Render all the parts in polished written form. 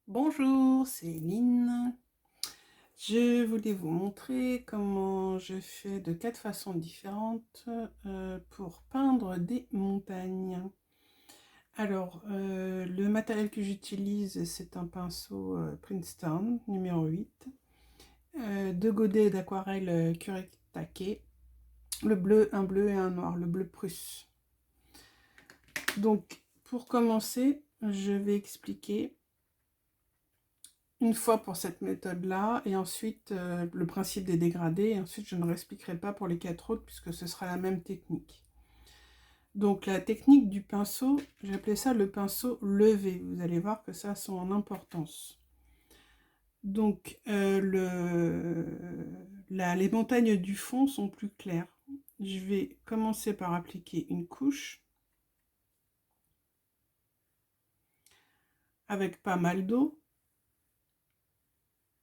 Bonjour, c'est Lynn. Je voulais vous montrer comment je fais de 4 façons différentes pour peindre des montagnes. Alors, le matériel que j'utilise, c'est un pinceau Princeton numéro 8, deux godets d'aquarelle Kuretake, le bleu, un bleu et un noir, le bleu prusse. Donc, pour commencer, je vais expliquer une fois pour cette méthode-là, et ensuite le principe des dégradés, et ensuite je ne réexpliquerai pas pour les 4 autres, puisque ce sera la même technique. Donc la technique du pinceau, j'ai appelé ça le pinceau levé. Vous allez voir que ça a son importance. Donc les montagnes du fond sont plus claires. Je vais commencer par appliquer une couche avec pas mal d'eau,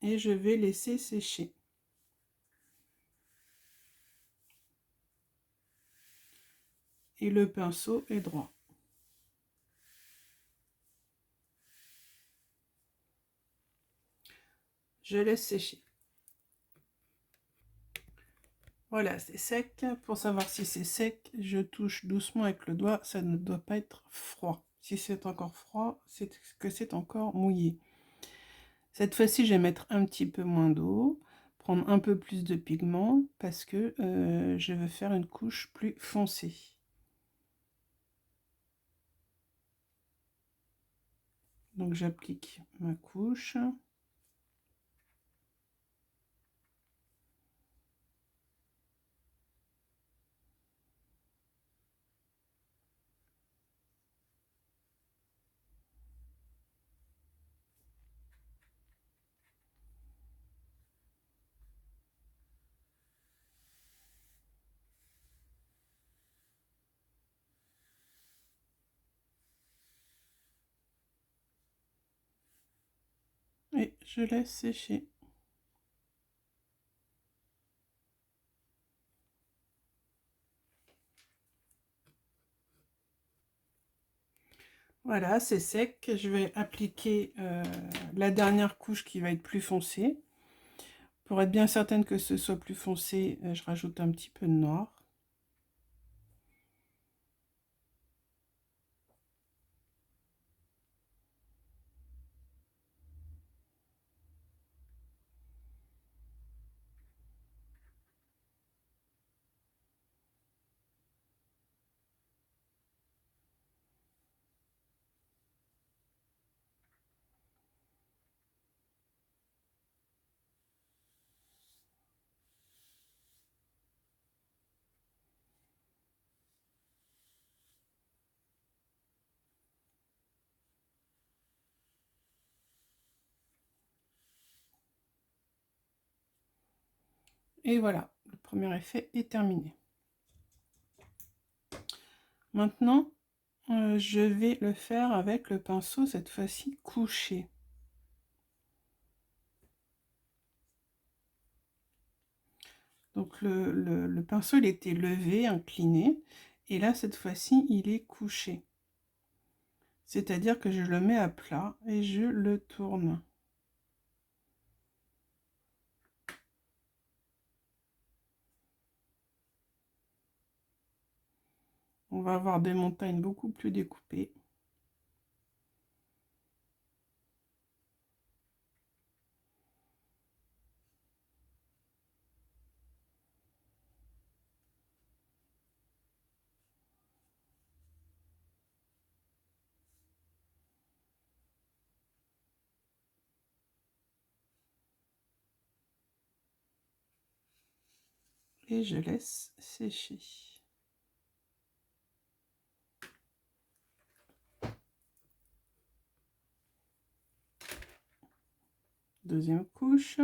et je vais laisser sécher. Et le pinceau est droit. Je laisse sécher. Voilà, c'est sec. Pour savoir si c'est sec, je touche doucement avec le doigt. Ça ne doit pas être froid. Si c'est encore froid, c'est que c'est encore mouillé. Cette fois-ci, je vais mettre un petit peu moins d'eau, prendre un peu plus de pigment parce que je veux faire une couche plus foncée. Donc j'applique ma couche. Et je laisse sécher. Voilà, c'est sec. Je vais appliquer la dernière couche qui va être plus foncée. Pour être bien certaine que ce soit plus foncé, je rajoute un petit peu de noir. Et voilà, le premier effet est terminé. Maintenant, je vais le faire avec le pinceau, cette fois-ci couché. Donc le pinceau, il était levé, incliné, et là, cette fois-ci, il est couché. C'est-à-dire que je le mets à plat et je le tourne. On va avoir des montagnes beaucoup plus découpées. Et je laisse sécher. Deuxième couche.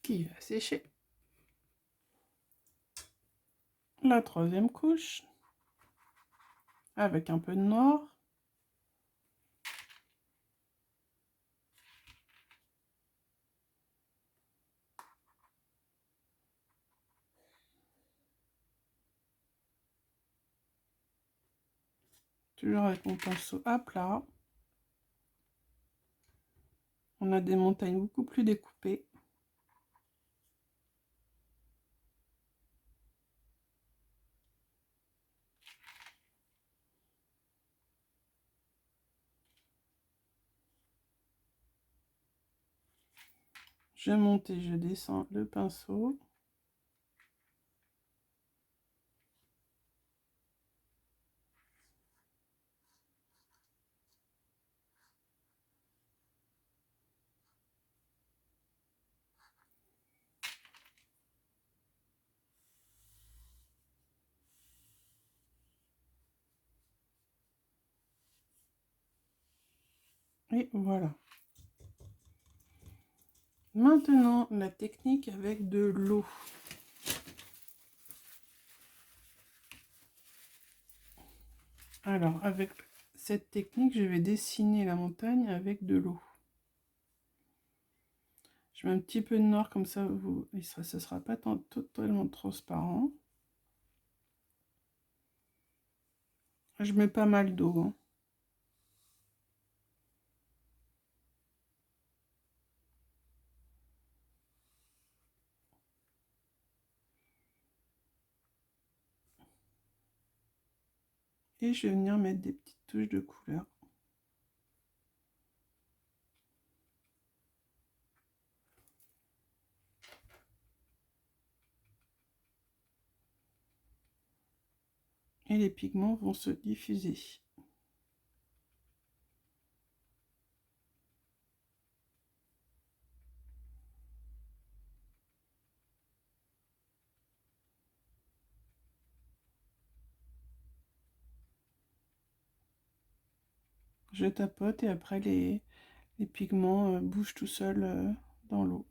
qui va sécher. La troisième couche avec un peu de noir. Toujours avec mon pinceau à plat. On a des montagnes beaucoup plus découpées. Je monte et je descends le pinceau. Et voilà. Maintenant, la technique avec de l'eau. Alors, avec cette technique, je vais dessiner la montagne avec de l'eau. Je mets un petit peu de noir, comme ça, ce ne sera pas totalement transparent. Je mets pas mal d'eau, hein. Et je vais venir mettre des petites touches de couleur. Et les pigments vont se diffuser. Je tapote et après les pigments bougent tout seuls dans l'eau.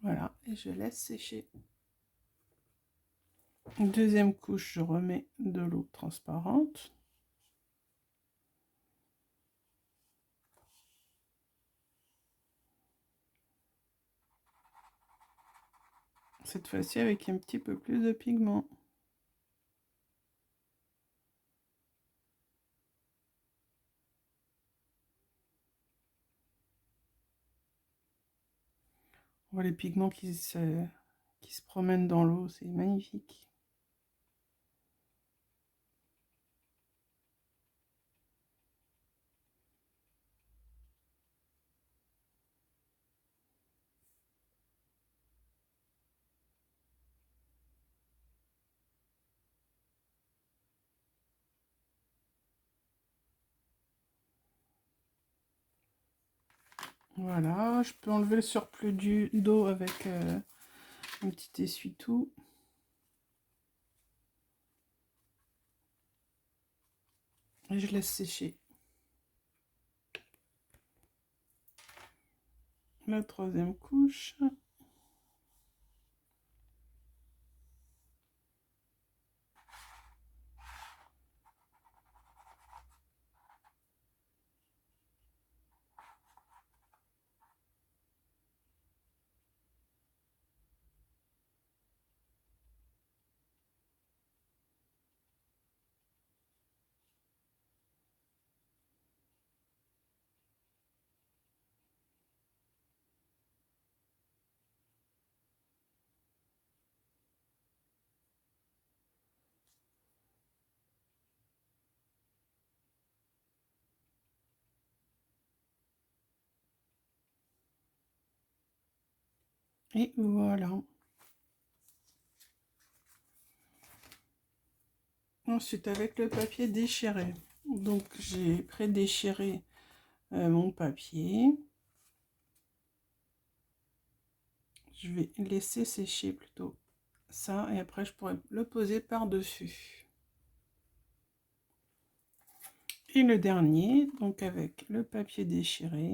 Voilà, et je laisse sécher. Deuxième couche, je remets de l'eau transparente. Cette fois-ci avec un petit peu plus de pigment. On voit les pigments qui se promènent dans l'eau, c'est magnifique. Voilà, je peux enlever le surplus d'eau avec un petit essuie-tout. Et je laisse sécher. La troisième couche. Et voilà. Ensuite, avec le papier déchiré. Donc, j'ai pré-déchiré mon papier. Je vais laisser sécher plutôt ça et après je pourrais le poser par-dessus. Et le dernier, donc avec le papier déchiré,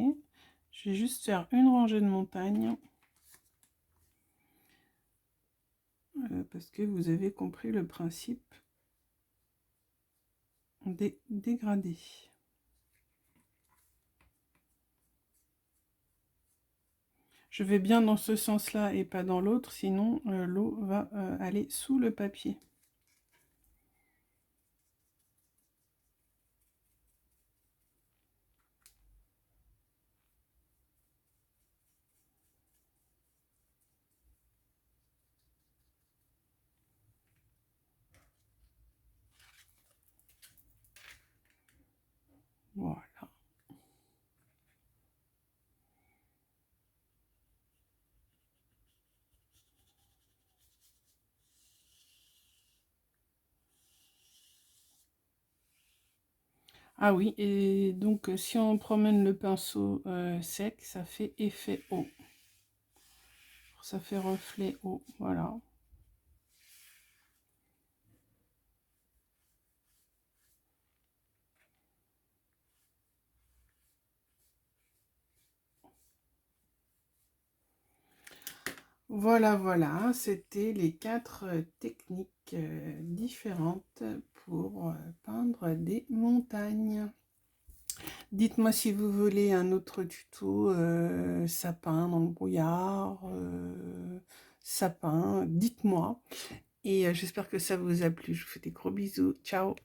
je vais juste faire une rangée de montagnes parce que vous avez compris le principe des dégradés. Je vais bien dans ce sens-là et pas dans l'autre, sinon l'eau va aller sous le papier. Voilà. Ah oui, et donc si on promène le pinceau sec, ça fait effet eau. Ça fait reflet eau, voilà. Voilà, voilà, c'était les 4 techniques différentes pour peindre des montagnes. Dites-moi si vous voulez un autre tuto, sapin dans le brouillard, sapin, dites-moi. Et j'espère que ça vous a plu. Je vous fais des gros bisous. Ciao!